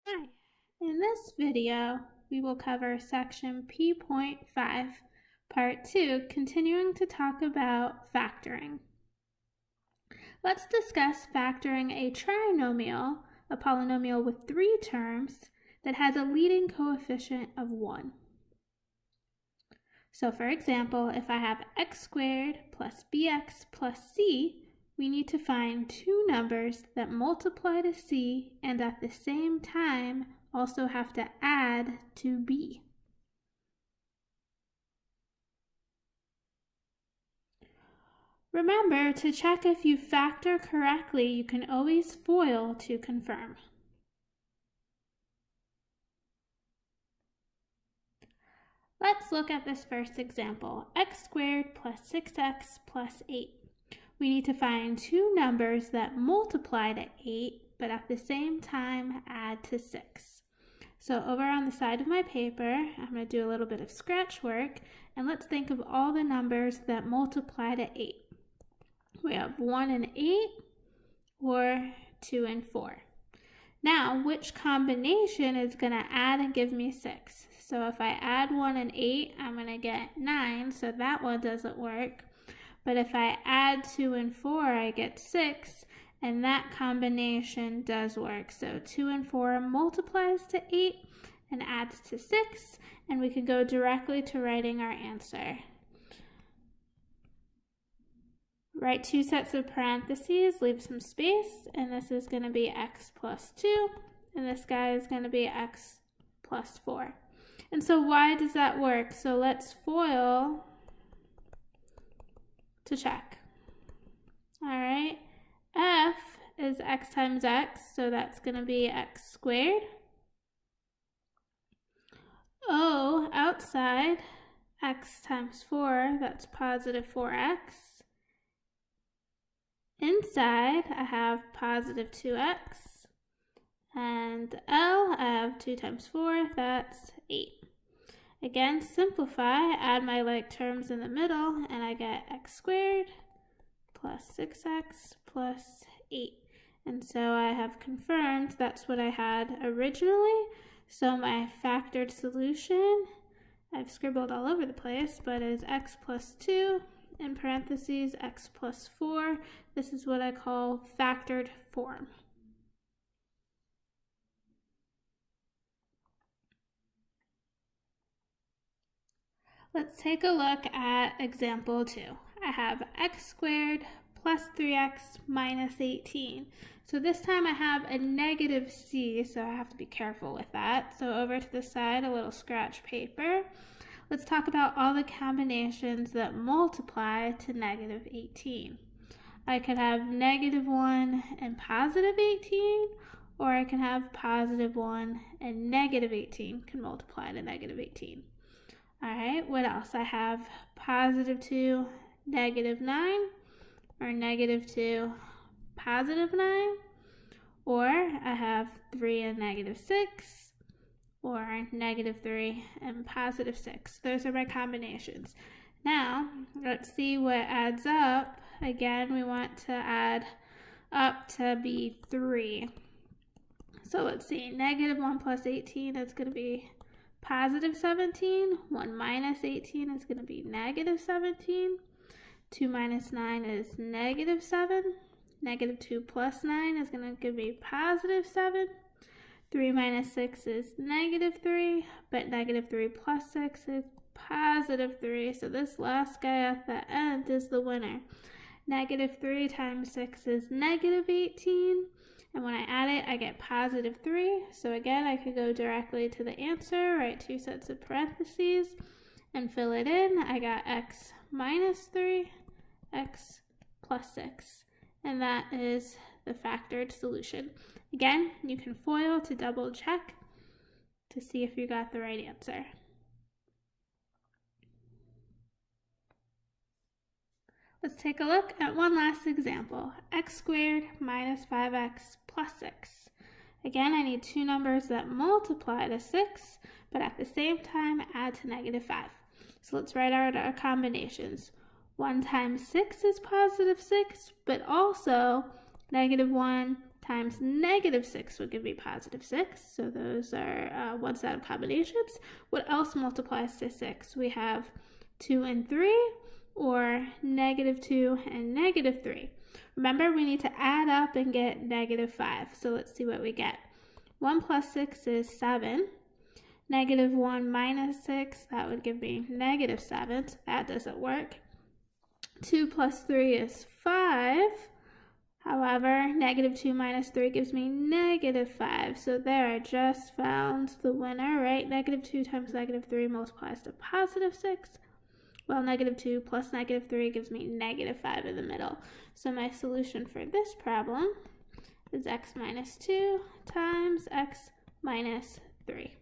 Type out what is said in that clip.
Hi, in this video, we will cover section P.5, part 2, continuing to talk about factoring. Let's discuss factoring a trinomial, a polynomial with 3 terms, that has a leading coefficient of 1. So for example, if I have x squared plus bx plus c, we need to find two numbers that multiply to c and at the same time also have to add to b. Remember, to check if you factor correctly, you can always FOIL to confirm. Let's look at this first example, x squared plus 6x plus 8. We need to find two numbers that multiply to 8, but at the same time add to 6. So over on the side of my paper, I'm going to do a little bit of scratch work, and let's think of all the numbers that multiply to 8. We have 1 and 8, or 2 and 4. Now, which combination is going to add and give me 6? So if I add 1 and 8, I'm going to get 9, so that one doesn't work. But if I add 2 and 4, I get 6, and that combination does work. So 2 and 4 multiplies to 8 and adds to 6, and we can go directly to writing our answer. Write 2 sets of parentheses, leave some space, and this is going to be x plus 2, and this guy is going to be x plus 4. And so why does that work? So let's FOIL to check. All right, f is x times x, so that's going to be x squared. O outside, x times 4, that's positive 4x. Inside, I have positive 2x, and L, I have 2 times 4, that's 8. Again, simplify, add my like terms in the middle, and I get x squared plus 6x plus 8. And so I have confirmed that's what I had originally. So my factored solution, I've scribbled all over the place, but is x plus 2, in parentheses, x plus 4. This is what I call factored form. Let's take a look at example 2. I have x squared plus 3x minus 18. So this time I have a negative c, so I have to be careful with that. So over to the side, a little scratch paper. Let's talk about all the combinations that multiply to negative 18. I could have negative 1 and positive 18, or I can have positive 1 and negative 18 can multiply to negative 18. All right, what else? I have positive 2, negative 9, or negative 2, positive 9, or I have 3 and negative 6, or negative 3 and positive 6. Those are my combinations. Now, let's see what adds up. Again, we want to add up to be 3. So let's see, negative 1 plus 18 is going to be positive 17. 1 minus 18 is going to be negative 17. 2 minus 9 is negative 7. Negative 2 plus 9 is going to give me positive 7. 3 minus 6 is negative 3, but negative 3 plus 6 is positive 3. So this last guy at the end is the winner. Negative 3 times 6 is negative 18. And when I add it, I get positive 3. So again, I could go directly to the answer, write 2 sets of parentheses, and fill it in. I got x minus 3, x plus 6. And that is the factored solution. Again, you can FOIL to double check to see if you got the right answer. Let's take a look at one last example. X squared minus 5x plus 6. Again, I need two numbers that multiply to 6, but at the same time add to negative 5. So let's write out our combinations. 1 times 6 is positive 6, but also negative 1 times negative 6 would give me positive 6. So those are one-sided combinations. What else multiplies to 6? We have 2 and 3, or negative 2 and negative 3. Remember, we need to add up and get negative 5. So let's see what we get. 1 plus 6 is 7. Negative 1 minus 6, that would give me negative 7. So that doesn't work. 2 plus 3 is 5. However, negative 2 minus 3 gives me negative 5. So there, I just found the winner, right? Negative 2 times negative 3 multiplies to positive 6. Well, negative 2 plus negative 3 gives me negative 5 in the middle. So my solution for this problem is x minus 2 times x minus 3.